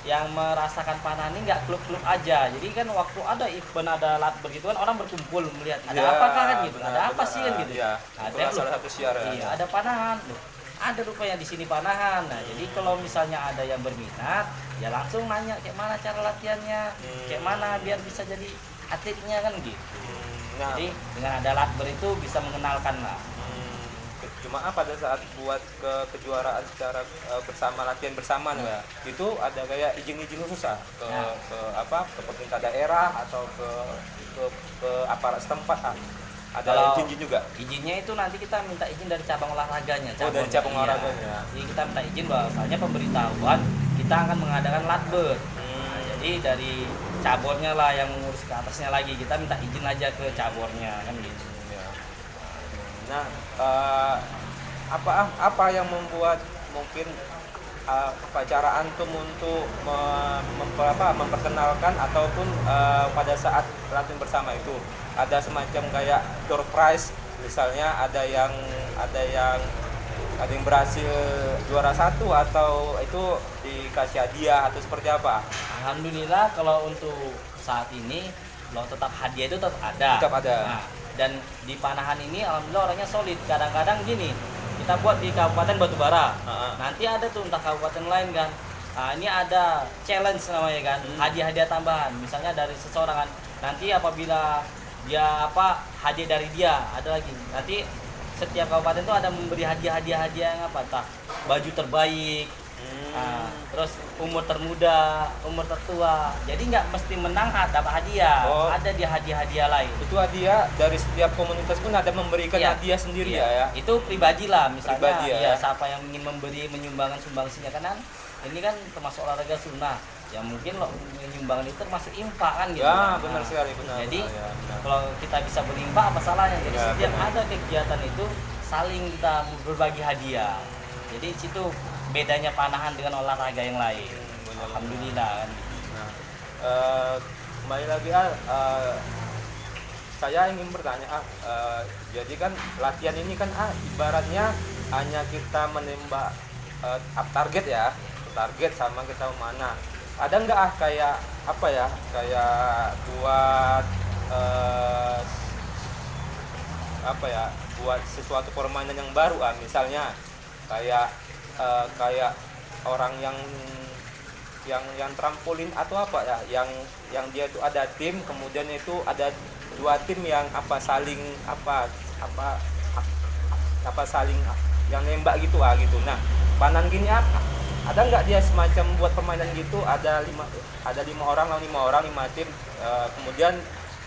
Speaker 1: yang merasakan panahan ini nggak klub-klub aja. Jadi kan waktu ada event, ada lat begitu kan orang berkumpul melihat ada
Speaker 2: Ya,
Speaker 1: apakah kan gitu.
Speaker 2: benar,
Speaker 1: Ada apa
Speaker 2: benar.
Speaker 1: sih kan gitu.
Speaker 2: Ya,
Speaker 1: Ada
Speaker 2: itulah
Speaker 1: loh.
Speaker 2: salah satu siar ya.
Speaker 1: Iya, ada panahan. Loh, ada rupanya di sini panahan. Nah, jadi kalau misalnya ada yang berminat, ya langsung nanya kayak mana cara latihannya, kayak mana biar bisa jadi atletnya kan gitu.
Speaker 2: Nah,
Speaker 1: Jadi dengan ada latber itu bisa mengenalkan lah.
Speaker 2: cuma pada saat buat kejuaraan secara bersama, latihan bersama nih ya, itu ada kayak izin-izin khusus ke
Speaker 1: Ya.
Speaker 2: ke pemerintah daerah atau ke aparat setempat ada
Speaker 1: Kalau
Speaker 2: izin juga.
Speaker 1: Izinnya itu nanti kita minta izin dari cabang olahraganya.
Speaker 2: Oh, dari cabang olahraganya.
Speaker 1: Jadi kita minta izin bahwasanya pemberitahuan kita akan mengadakan latber. Nah, jadi dari cabornya lah yang mengurus ke atasnya lagi. Kita minta izin aja ke cabornya kan gitu.
Speaker 2: Ya. Nah, apa yang membuat mungkin cara antum untuk memperkenalkan ataupun pada saat latihan bersama itu ada semacam kayak door prize, misalnya ada yang berhasil juara 1 atau itu dikasih hadiah atau seperti apa?
Speaker 1: Alhamdulillah kalau untuk saat ini kalau tetap hadiah itu tetap ada.
Speaker 2: Tetap ada.
Speaker 1: Nah, dan di panahan ini alhamdulillah orangnya solid. Kadang-kadang gini, kita buat di Kabupaten Batubara. Nanti ada tuh entah kabupaten lain kan. Nah, ini ada challenge namanya kan, hadiah-hadiah tambahan. Misalnya dari seseorang kan. Nanti apabila dia hadiah dari dia ada lagi. Nanti setiap kabupaten tuh ada memberi hadiah-hadiah yang entah baju terbaik. Nah, terus umur termuda, umur tertua. Jadi nggak mesti menang dapat hadiah.
Speaker 2: Oh.
Speaker 1: Ada dia hadiah-hadiah lain.
Speaker 2: Itu hadiah dari setiap komunitas pun ada memberikan
Speaker 1: Iya.
Speaker 2: hadiah sendiri
Speaker 1: Iya.
Speaker 2: ya.
Speaker 1: Itu pribadi lah, misalnya
Speaker 2: Pribadi ya.
Speaker 1: siapa yang ingin menyumbangkan sumbangsinya kan ini kan termasuk olahraga sunnah. Ya mungkin lo menyumbangkan itu termasuk infak kan gitu.
Speaker 2: Ya,
Speaker 1: kan.
Speaker 2: benar sekali, benar.
Speaker 1: Jadi
Speaker 2: benar, ya, benar.
Speaker 1: kalau kita bisa berinfak apa salahnya? Jadi
Speaker 2: Ya,
Speaker 1: setiap
Speaker 2: benar.
Speaker 1: ada kegiatan itu saling kita berbagi hadiah. Jadi situ bedanya panahan dengan olahraga yang lain.
Speaker 2: Benar.
Speaker 1: Alhamdulillah kan.
Speaker 2: Nah, kembali lagi saya ingin bertanya jadi kan latihan ini kan ibaratnya hanya kita menembak target ya, target sama kita mana. Ada nggak kayak kayak buat buat sesuatu permainan yang baru misalnya kayak orang yang trampolin atau yang dia itu ada tim, kemudian itu ada 2 tim yang saling saling yang nembak gitu gitu. Nah, panan gini ada nggak dia semacam buat permainan gitu, ada 5 orang lawan 5 tim, kemudian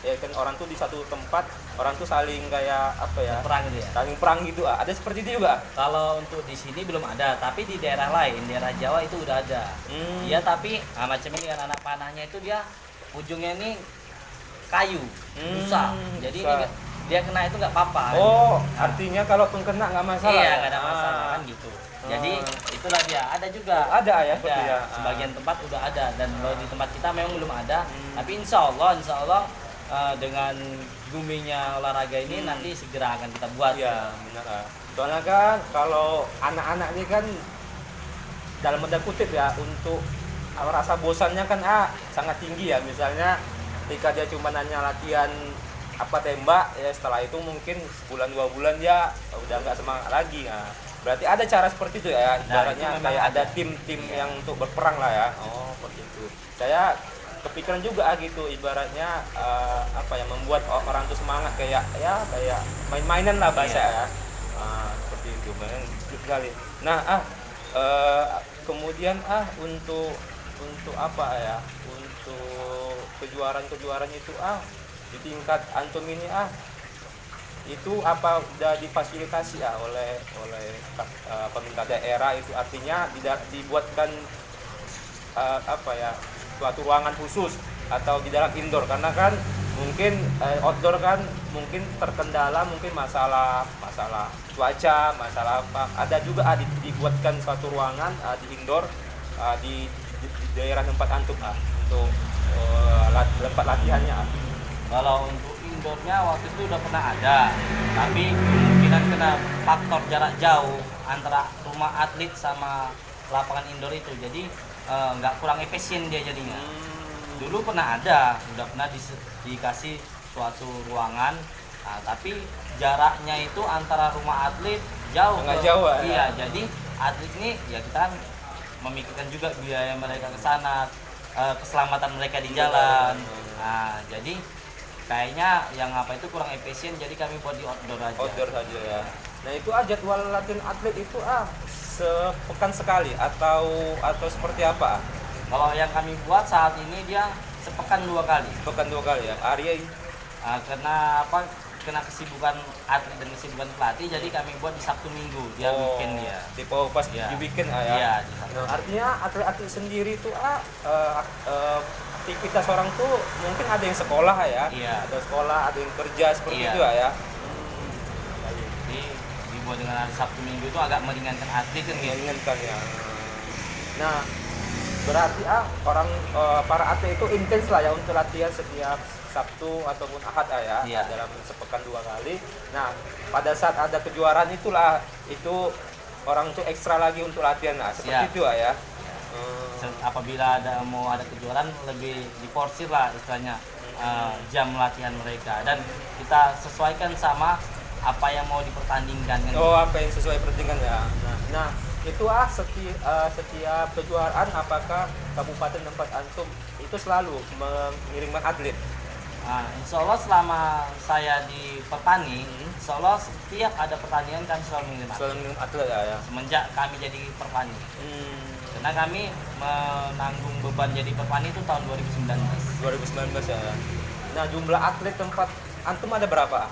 Speaker 2: ya kan orang tuh di satu tempat, orang tuh saling kayak
Speaker 1: Perang gitu ya.
Speaker 2: saling perang gitu. Ada seperti itu juga.
Speaker 1: Kalau untuk di sini belum ada, tapi di daerah lain, daerah Jawa itu udah ada. Dia tapi macam ini kan anak panahnya itu dia ujungnya ini kayu, busa. Jadi
Speaker 2: busa.
Speaker 1: dia kena itu nggak apa-apa.
Speaker 2: Oh, artinya kalau kena nggak masalah.
Speaker 1: Iya,
Speaker 2: ya?
Speaker 1: nggak ada masalah kan gitu. Jadi itulah dia. Ada juga.
Speaker 2: Ada ya,
Speaker 1: Ada.
Speaker 2: seperti ya.
Speaker 1: Sebagian tempat udah ada dan kalau di tempat kita memang belum ada. Tapi insya Allah dengan boomingnya olahraga ini nanti segera akan kita buat.
Speaker 2: Iya, benar. Soalnya kan kalau anak-anak ini kan dalam tanda kutip ya, untuk rasa bosannya kan sangat tinggi ya. Misalnya ketika dia cuma hanya latihan tembak ya, setelah itu mungkin sebulan 2 bulan ya udah nggak semangat lagi. Nah, berarti ada cara seperti itu ya, ibaratnya
Speaker 1: itu memang
Speaker 2: kayak ada
Speaker 1: ada.
Speaker 2: tim-tim
Speaker 1: Iya.
Speaker 2: yang untuk berperang lah ya. Oh, seperti itu. Saya kepikiran juga gitu, ibaratnya membuat orang tuh semangat kayak main-mainan lah bahasa
Speaker 1: Iya.
Speaker 2: ya. Seperti itu, mainan sekali. Nah, kemudian untuk untuk kejuaraan itu di tingkat antum ini itu udah difasilitasi oleh pemerintah daerah, itu artinya tidak dibuatkan suatu ruangan khusus atau di dalam indoor, karena kan mungkin outdoor kan mungkin terkendala mungkin masalah cuaca, masalah apa. Ada juga dibuatkan suatu ruangan di indoor di daerah tempat antum untuk tempat latihannya.
Speaker 1: Kalau untuk indoornya waktu itu udah pernah ada, tapi kemungkinan kena faktor jarak jauh antara rumah atlet sama lapangan indoor itu, jadi nggak kurang efisien dia jadinya. Dulu pernah ada, udah pernah dikasih suatu ruangan, nah, tapi jaraknya itu antara rumah atlet jauh.
Speaker 2: Sangat jauh ya.
Speaker 1: Iya, jadi atlet ini ya kita kan memikirkan juga biaya mereka ke sana, keselamatan mereka di jalan. Nah, jadi kayaknya yang apa itu kurang efisien, jadi kami buat di outdoor aja.
Speaker 2: Outdoor saja ya. Nah itu jadwal latihan atlet itu sepekan sekali atau seperti apa?
Speaker 1: Kalau yang kami buat saat ini dia sepekan 2 kali.
Speaker 2: Sepekan 2 kali ya. Arya
Speaker 1: Karena apa? Kena kesibukan atlet dan kesibukan pelatih, jadi kami buat di Sabtu Minggu dia weekend dia.
Speaker 2: Tipe pas
Speaker 1: Ya.
Speaker 2: di weekend ya.
Speaker 1: Iya, di Sabtu.
Speaker 2: Nah, artinya atlet-atlet sendiri itu aktivitas orang tuh mungkin ada yang sekolah ya.
Speaker 1: Iya.
Speaker 2: Ada sekolah, ada yang kerja seperti
Speaker 1: Iya.
Speaker 2: itu ya.
Speaker 1: Jadi dibuat dengan hari Sabtu Minggu itu agak meringankan atlet kan gitu.
Speaker 2: Menginginkan ya. Nah, berarti para atlet itu intens lah ya untuk latihan setiap Sabtu ataupun Ahad ya,
Speaker 1: Iya.
Speaker 2: dalam sepekan 2 kali. Nah, pada saat ada kejuaraan itulah itu orang tuh ekstra lagi untuk latihan lah, seperti
Speaker 1: Iya.
Speaker 2: itu ya.
Speaker 1: Apabila mau ada kejuaraan lebih diporsir lah istilahnya jam latihan mereka, dan kita sesuaikan sama apa yang mau dipertandingkan kan.
Speaker 2: Oh, apa yang sesuai pertandingan ya. Nah itu setiap kejuaraan apakah kabupaten tempat antum itu selalu mengirimkan atlet?
Speaker 1: Insya Allah selama saya di Pertani, Insya Allah setiap ada pertandingan kami selalu mengirim atlet.
Speaker 2: Selalu mengirim atlet ya.
Speaker 1: Semenjak kami jadi Pertani, karena kami menanggung beban jadi Pertani itu tahun 2019.
Speaker 2: 2019 ya. Nah, jumlah atlet tempat antum ada berapa?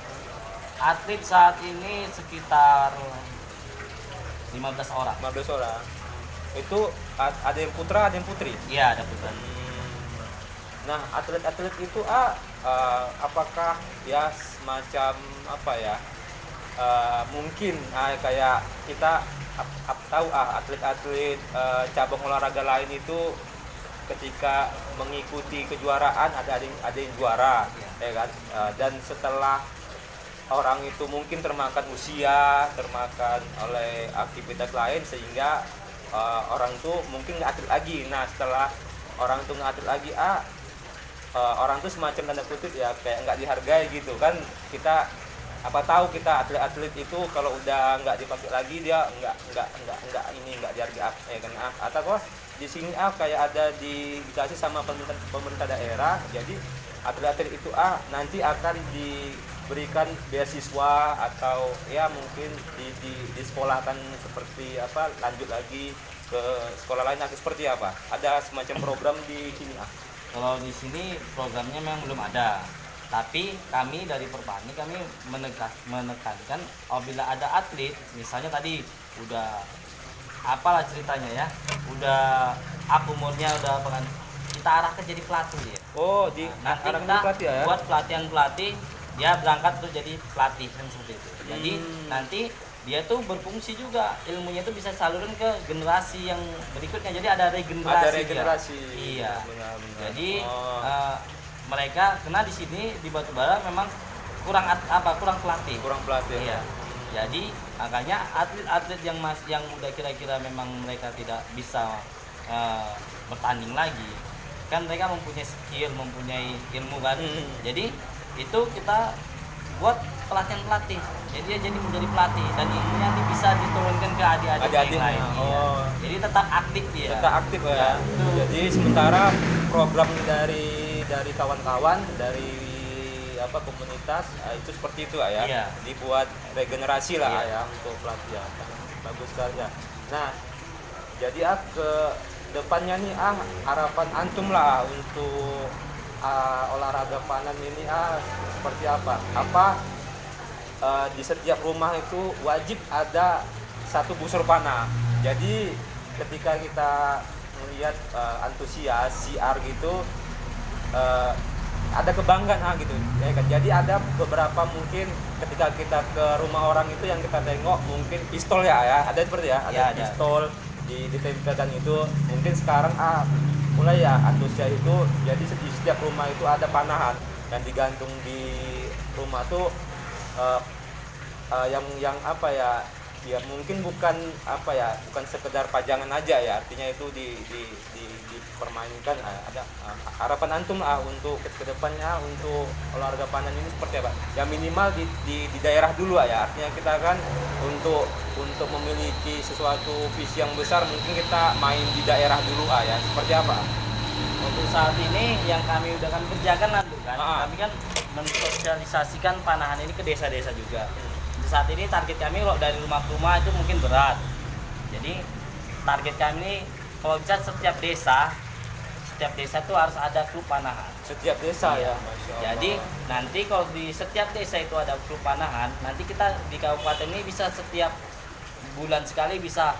Speaker 1: Atlet saat ini sekitar 15 orang.
Speaker 2: 15 orang. Itu ada yang putra, ada yang putri.
Speaker 1: Iya, ada putra.
Speaker 2: Nah, atlet-atlet itu apakah ya semacam apa ya? Mungkin kayak kita tahu atlet-atlet cabang olahraga lain itu ketika mengikuti kejuaraan ada yang juara, ya kan? Dan setelah orang itu mungkin termakan usia, termakan oleh aktivitas lain sehingga orang tuh mungkin nggak atlet lagi. Nah, setelah orang tuh nggak atlet lagi, orang tuh semacam tanda kutip ya kayak nggak dihargai gitu kan. Kita apa tahu kita atlet-atlet itu kalau udah nggak dipakai lagi dia nggak dihargai ya kan. Atau kok di sini kayak ada dikasih sama pemerintah daerah, jadi atlet-atlet itu nanti akan diberikan beasiswa atau ya mungkin di sekolah akan seperti apa, lanjut lagi ke sekolah lain atau seperti apa, ada semacam program di sini.
Speaker 1: Kalau di sini programnya memang belum ada, tapi kami dari Perpani kami menekankan apabila ada atlet, misalnya tadi udah apalah ceritanya ya, udah umurnya udah kita arahkan jadi pelatih ya.
Speaker 2: Oh,
Speaker 1: Nanti
Speaker 2: arahkan
Speaker 1: kita
Speaker 2: pelatih ya?
Speaker 1: buat pelatihan pelatih, dia berangkat tuh jadi pelatih kan seperti itu. Jadi nanti dia tuh berfungsi juga, ilmunya tuh bisa salurkan ke generasi yang berikutnya, jadi ada regenerasi.
Speaker 2: Ada regenerasi.
Speaker 1: Iya.
Speaker 2: Benar.
Speaker 1: Jadi mereka kena di sini di Batubara memang kurang pelatih.
Speaker 2: Kurang pelatih.
Speaker 1: Iya. Jadi makanya atlet-atlet yang udah kira-kira memang mereka tidak bisa bertanding lagi, kan mereka mempunyai skill, mempunyai ilmu kan. Jadi itu kita buat pelatihan pelatih. Jadi dia jadi menjadi pelatih dan ilmunya nanti bisa diturunkan ke adik-adik yang lain. Iya. Jadi tetap aktif dia.
Speaker 2: Tetap aktif ya. Jadi sementara program dari kawan-kawan dari komunitas itu seperti itu ya.
Speaker 1: Iya.
Speaker 2: Dibuat regenerasi lah
Speaker 1: Iya.
Speaker 2: ya untuk pelatihan. Bagus sekali ya. Nah, jadi ke depannya nih harapan antum lah untuk olahraga panah ini seperti apa? Di setiap rumah itu wajib ada satu busur panah. Jadi ketika kita melihat antusias siar gitu, ada kebanggaan gitu ya kan. Jadi ada beberapa mungkin ketika kita ke rumah orang itu yang kita tengok mungkin pistol ya ada seperti ya, ada pistol ditempelkan itu. Mungkin sekarang mulai ya antusias itu, jadi di setiap rumah itu ada panahan dan digantung di rumah tuh uh, yang apa ya, ya mungkin bukan apa ya, bukan sekedar pajangan aja ya, artinya itu dipermainkan. Ada harapan antum untuk ke depannya untuk olahraga panah ini seperti apa ya, minimal di daerah dulu ya, artinya kita kan untuk memiliki sesuatu visi yang besar mungkin kita main di daerah dulu ya, seperti apa.
Speaker 1: Untuk saat ini yang kami udah kan kerjakan lah tuh kan, kami kan mensosialisasikan panahan ini ke desa-desa juga. Saat ini target kami kalau dari rumah ke rumah itu mungkin berat. Jadi target kami ini kalau bisa setiap desa tuh harus ada klub panahan.
Speaker 2: Setiap desa ya.
Speaker 1: Masya Allah. Jadi nanti kalau di setiap desa itu ada klub panahan, nanti kita di kabupaten ini bisa setiap bulan sekali bisa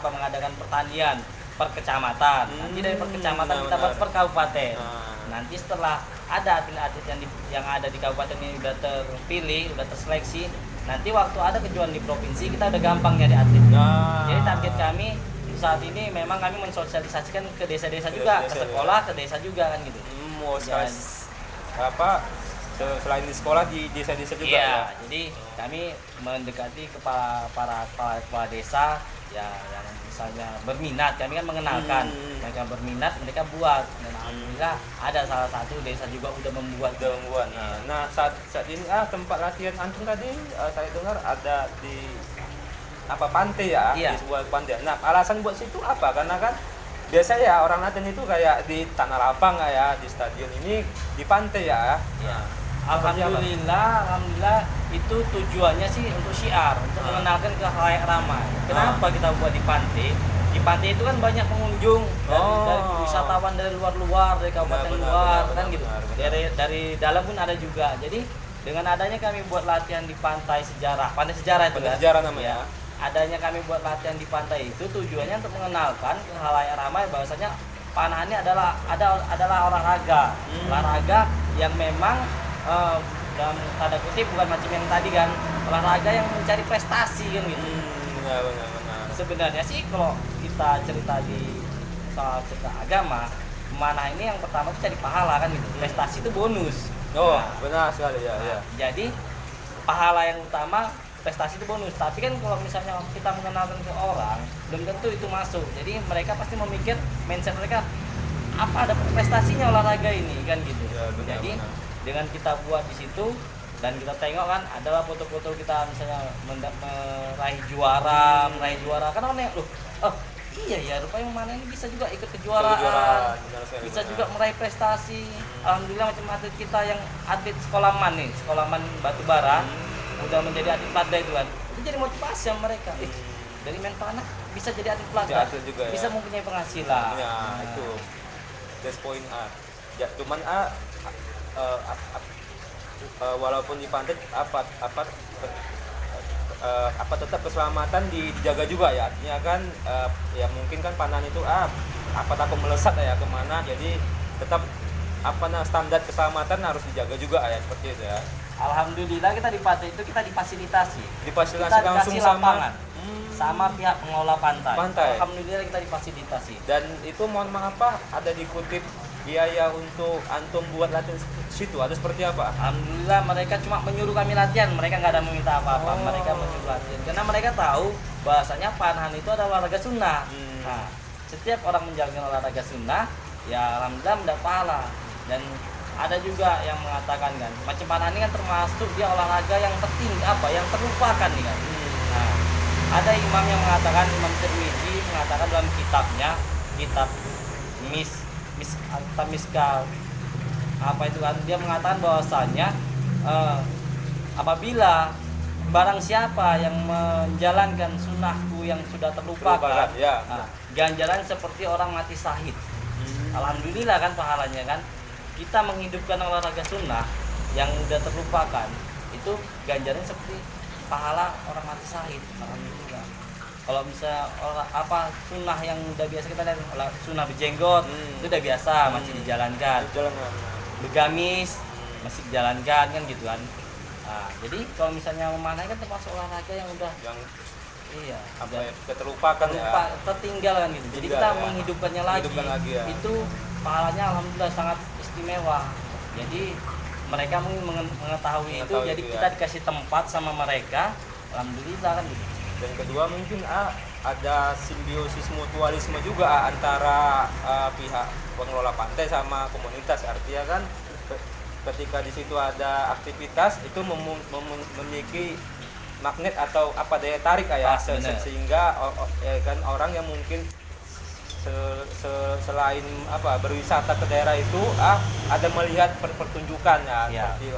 Speaker 1: mengadakan pertandingan per kecamatan. Nanti dari per kecamatan kita buat per kabupaten. Nanti setelah ada atlet-atlet yang ada di kabupaten ini udah terpilih, udah terseleksi, nanti waktu ada kejuaraan di provinsi kita udah gampang nyari atlet. Jadi target kami saat ini memang kami mensosialisasikan ke desa-desa juga, ke sekolah, ke desa juga kan gitu.
Speaker 2: Selain di sekolah di desa-desa juga ya.
Speaker 1: Jadi kami mendekati para kepala desa ya yang misalnya berminat, kami kan mengenalkan mereka berminat, mereka buat, dan alhamdulillah ada salah satu desa juga udah membuat.
Speaker 2: Nah saat ini tempat latihan antum tadi saya dengar ada di pantai ya, di sebuah pantai. Nah alasan buat situ apa? Karena kan biasa ya orang latihan itu kayak di tanah lapang ya, di stadion ini di pantai ya.
Speaker 1: Alhamdulillah itu tujuannya sih untuk syiar, untuk mengenalkan ke khalayak ramai. Kenapa kita buat di pantai? Di pantai itu kan banyak pengunjung dari wisatawan dari luar, dari kabupaten luar kan gitu. Dari dalam pun ada juga. Jadi dengan adanya kami buat latihan di pantai sejarah itu kan.
Speaker 2: Sejarah namanya.
Speaker 1: Adanya kami buat latihan di pantai itu tujuannya untuk mengenalkan ke khalayak ramai bahwasanya panah ini adalah olahraga. Olahraga yang memang dalam tanda kutip bukan macam yang tadi kan, olahraga yang mencari prestasi kan gitu.
Speaker 2: Benar.
Speaker 1: Sebenarnya sih kalau kita cerita di soal cerita agama, memanah ini yang pertama itu cari pahala kan gitu. Prestasi itu bonus.
Speaker 2: Benar sekali ya.
Speaker 1: Jadi pahala yang utama, prestasi itu bonus. Tapi kan kalau misalnya kita mengenalkan ke orang, belum tentu itu masuk. Jadi mereka pasti memikir, mindset mereka apa ada prestasinya olahraga ini kan gitu. Jadi dengan kita buat di situ dan kita tengok kan adalah foto-foto kita misalnya meraih juara kan orang nengok iya rupanya mana ini bisa juga ikut kejuaraan, bisa juga meraih prestasi. Alhamdulillah macam atlet kita yang atlet sekolah man Batubara udah menjadi atlet pelada itu kan, itu jadi motivasi sama mereka. Dari main panah bisa jadi atlet pelada, bisa mempunyai penghasilan.
Speaker 2: Itu that's point ya, cuman walaupun di pantai tetap keselamatan dijaga juga ya, artinya kan ya mungkin kan panahan itu takut melesat ya kemana, jadi tetap standar keselamatan harus dijaga juga ya, seperti itu ya.
Speaker 1: Alhamdulillah kita di pantai itu kita difasilitasi
Speaker 2: langsung
Speaker 1: sama pihak pengelola pantai. Alhamdulillah kita difasilitasi.
Speaker 2: Dan itu mohon maaf ada dikutip biaya untuk antum buat latihan situ atau seperti apa?
Speaker 1: Alhamdulillah mereka cuma menyuruh kami latihan, mereka nggak ada meminta apa-apa. Mereka menyuruh latihan karena mereka tahu bahasanya panahan itu adalah olahraga sunnah. Nah, setiap orang menjalankan olahraga sunnah ya alhamdulillah mendapat pahala. Dan ada juga yang mengatakan kan macam panahan ini kan termasuk dia olahraga yang yang terlupakan nih kan. Nah, ada imam yang mengatakan, Imam Tirmizi mengatakan dalam kitabnya, kitab Miskal itu kan, dia mengatakan bahwasanya apabila barang siapa yang menjalankan sunnahku yang sudah terlupakan, ganjaran seperti orang mati syahid. Alhamdulillah kan pahalanya kan, kita menghidupkan olahraga sunnah yang sudah terlupakan itu ganjarannya seperti pahala orang mati syahid. Alhamdulillah. Kalau bisa sunnah yang udah biasa kita lihat, sunnah berjenggot itu udah biasa masih dijalankan. Bergamis masih dijalankan kan gitu kan. Nah, jadi kalau misalnya memanah kan termasuk olahraga yang udah
Speaker 2: terlupakan ya.
Speaker 1: Tertinggal kan gitu. Jadi kita menghidupkannya lagi.
Speaker 2: Ya.
Speaker 1: Itu pahalanya alhamdulillah sangat istimewa. Jadi mereka mungkin mengetahui itu, jadi
Speaker 2: itu,
Speaker 1: kita
Speaker 2: ya.
Speaker 1: dikasih tempat sama mereka, alhamdulillah kan gitu.
Speaker 2: Dan kedua mungkin ada simbiosis mutualisme juga antara pihak pengelola pantai sama komunitas. Artinya kan ketika di situ ada aktivitas itu memiliki magnet atau apa daya tarik ya, sehingga ya kan orang yang mungkin selain berwisata ke daerah itu ada melihat pertunjukan ya. Seperti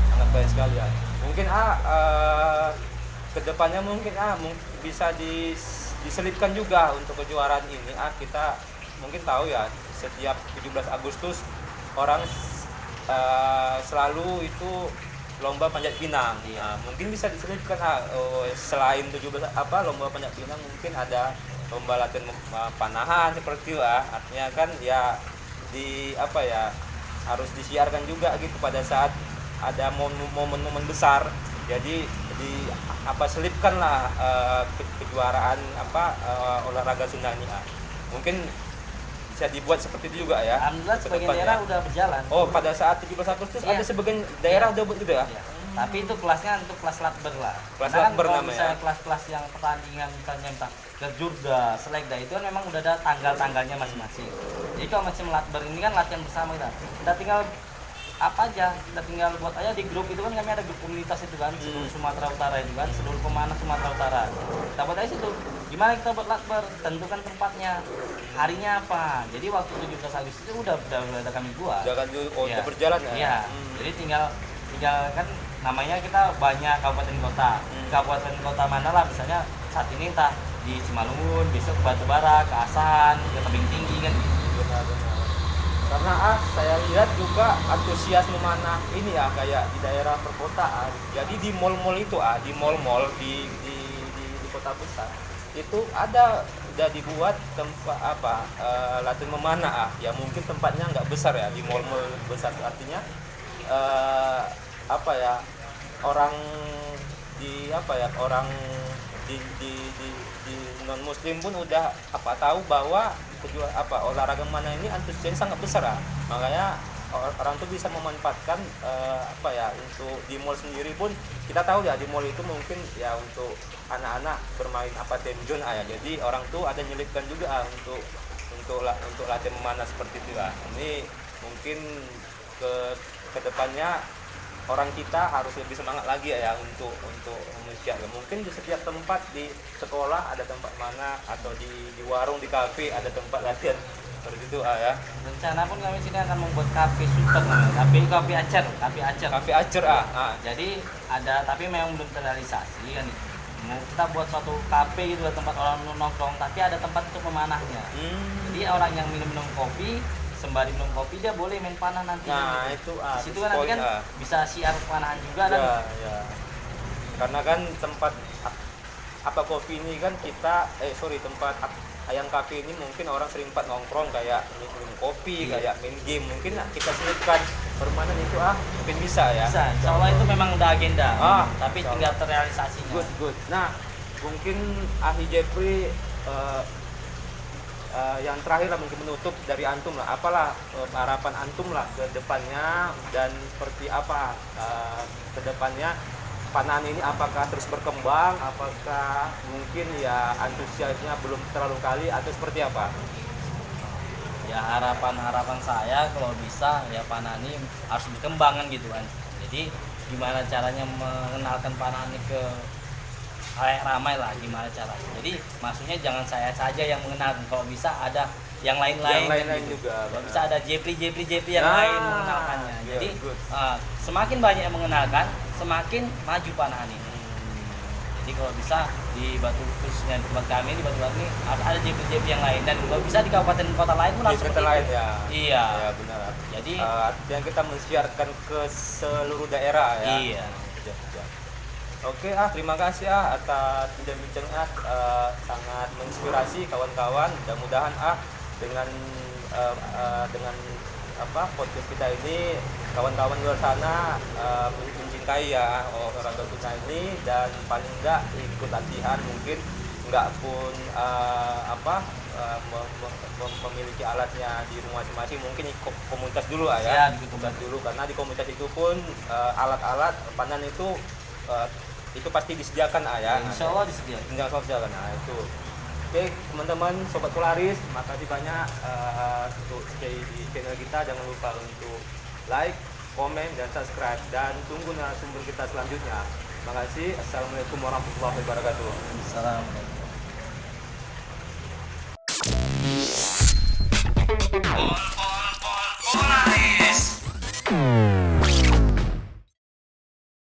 Speaker 2: sangat baik sekali ya. Mungkin kedepannya mungkin bisa diselipkan juga untuk kejuaraan ini. Kita mungkin tahu ya, setiap 17 Agustus orang selalu itu lomba panjat pinang. Mungkin bisa diselipkan selain 17 lomba panjat pinang, mungkin ada lomba latihan panahan seperti itu. Artinya kan ya harus disiarkan juga gitu pada saat ada momen-momen besar. Jadi selipkanlah kejuaraan olahraga Sunda ini. Mungkin bisa dibuat seperti itu juga ya.
Speaker 1: Alhamdulillah sebagian daerah udah berjalan.
Speaker 2: Oh, pada saat 17 Agustus ada sebagian daerah udah buat gitu ya?
Speaker 1: Tapi itu kelasnya untuk kelas latber lah.
Speaker 2: Kelas latber namanya.
Speaker 1: Misalnya kelas-kelas yang pertandingan misalnya entah Gerjurda, Selekda itu kan memang udah ada tanggal-tanggalnya masing-masing. Jadi kalau macam latber ini kan latihan bersama kita tinggal kita tinggal buat aja di grup itu kan, kami ada grup komunitas itu kan, seluruh Sumatera Utara itu kan, seluruh pemanah Sumatera Utara. Kita buat aja situ. Gimana kita buat latber? Tentukan tempatnya, harinya apa. Jadi waktu 17 Agustus itu udah kami buat.
Speaker 2: Udah berjalan ya?
Speaker 1: Iya. Jadi tinggal kan namanya kita banyak kabupaten kota. Kabupaten kota mana lah, misalnya saat ini entah di Simalungun, besok ke Batubara, ke Asahan, ke Tebing Tinggi kan.
Speaker 2: Benar-benar. Karena saya lihat juga antusias memanah ini kayak di daerah perkotaan. Jadi di mall-mall itu di mall-mall di kota besar itu udah dibuat tempat latihan memanah. Ya mungkin tempatnya nggak besar ya di mall-mall besar, artinya orang di non muslim pun udah tahu bahwa olahraga mana ini antusiasnya sangat besar. Makanya orang tuh bisa memanfaatkan untuk di mall sendiri pun kita tahu ya, di mall itu mungkin ya untuk anak-anak bermain temjon ya. Jadi orang tuh ada nyelipkan juga untuk latihan memanah seperti itu lah. Ini mungkin ke depannya orang kita harus lebih semangat lagi ya untuk menyiapkan. Mungkin di setiap tempat, di sekolah ada tempat mana, atau di warung, di kafe ada tempat latihan seperti itu ya.
Speaker 1: Rencana pun kami sini akan membuat kafe super namanya, kafe acer. Jadi ada, tapi memang belum terrealisasi kan. Mau kita buat suatu kafe gitu, tempat orang nongkrong, tapi ada tempat untuk memanahnya. Jadi orang yang minum kopi, sembari minum kopi dia boleh main panah nanti.
Speaker 2: Nah
Speaker 1: gitu.
Speaker 2: itu
Speaker 1: di situ kan nanti kan bisa siar panahan juga kan.
Speaker 2: Karena kan tempat kopi ini kan tempat ayam kafe ini mungkin orang sering nongkrong kayak minum kopi, kayak main game. Mungkin kita selipkan permainan itu mungkin bisa ya.
Speaker 1: Bisa. Insyaallah itu memang udah agenda. Tapi tinggal terrealisasinya.
Speaker 2: Good. Nah, mungkin Ahli Jeffrey yang terakhir lah, mungkin menutup dari antum lah, apalah harapan antum lah ke depannya, dan seperti apa ke depannya panahan ini, apakah terus berkembang, apakah mungkin ya antusiasnya belum terlalu kali, atau seperti apa?
Speaker 1: Ya harapan saya kalau bisa ya panahan ini harus berkembang kan gitu kan. Jadi gimana caranya mengenalkan panahan ini ke ramai lah, gimana caranya. Jadi maksudnya jangan saya saja yang mengenalkan, kalau bisa ada yang lain-lain
Speaker 2: gitu. Juga
Speaker 1: kalau bisa ada Jepri yang lain mengenalkannya. Jadi semakin banyak yang mengenalkan, semakin maju panahan ini. Jadi kalau bisa di Batu, khususnya di tempat kami di Batu ini ada Jepri yang lain, dan kalau bisa di kabupaten kota lain pun harus seperti
Speaker 2: lain
Speaker 1: itu.
Speaker 2: Ya.
Speaker 1: Iya.
Speaker 2: Ya benar.
Speaker 1: Jadi
Speaker 2: yang kita mensiarkan ke seluruh daerah ya.
Speaker 1: Iya.
Speaker 2: Oke, terima kasih atas bincang-bincangnya, sangat menginspirasi kawan-kawan. Mudah-mudahan dengan podcast kita ini kawan-kawan di luar sana mencintai ya olahraga kita ini, dan paling enggak ikut latihan, mungkin enggak pun memiliki alatnya di rumah masing-masing, mungkin ikut komunitas dulu ya.
Speaker 1: Ya, di
Speaker 2: Komunitas dulu, karena di komunitas itu pun alat-alat pandan itu pasti disediakan ya.
Speaker 1: Insya Allah disediakan.
Speaker 2: Insya Allah disediakan. Nah itu. Oke teman-teman sobat Polaris, makasih banyak untuk stay di channel kita. Jangan lupa untuk like, komen, dan subscribe, dan tunggu narasumber kita selanjutnya. Terima kasih. Assalamualaikum warahmatullahi wabarakatuh.
Speaker 1: Assalamualaikum.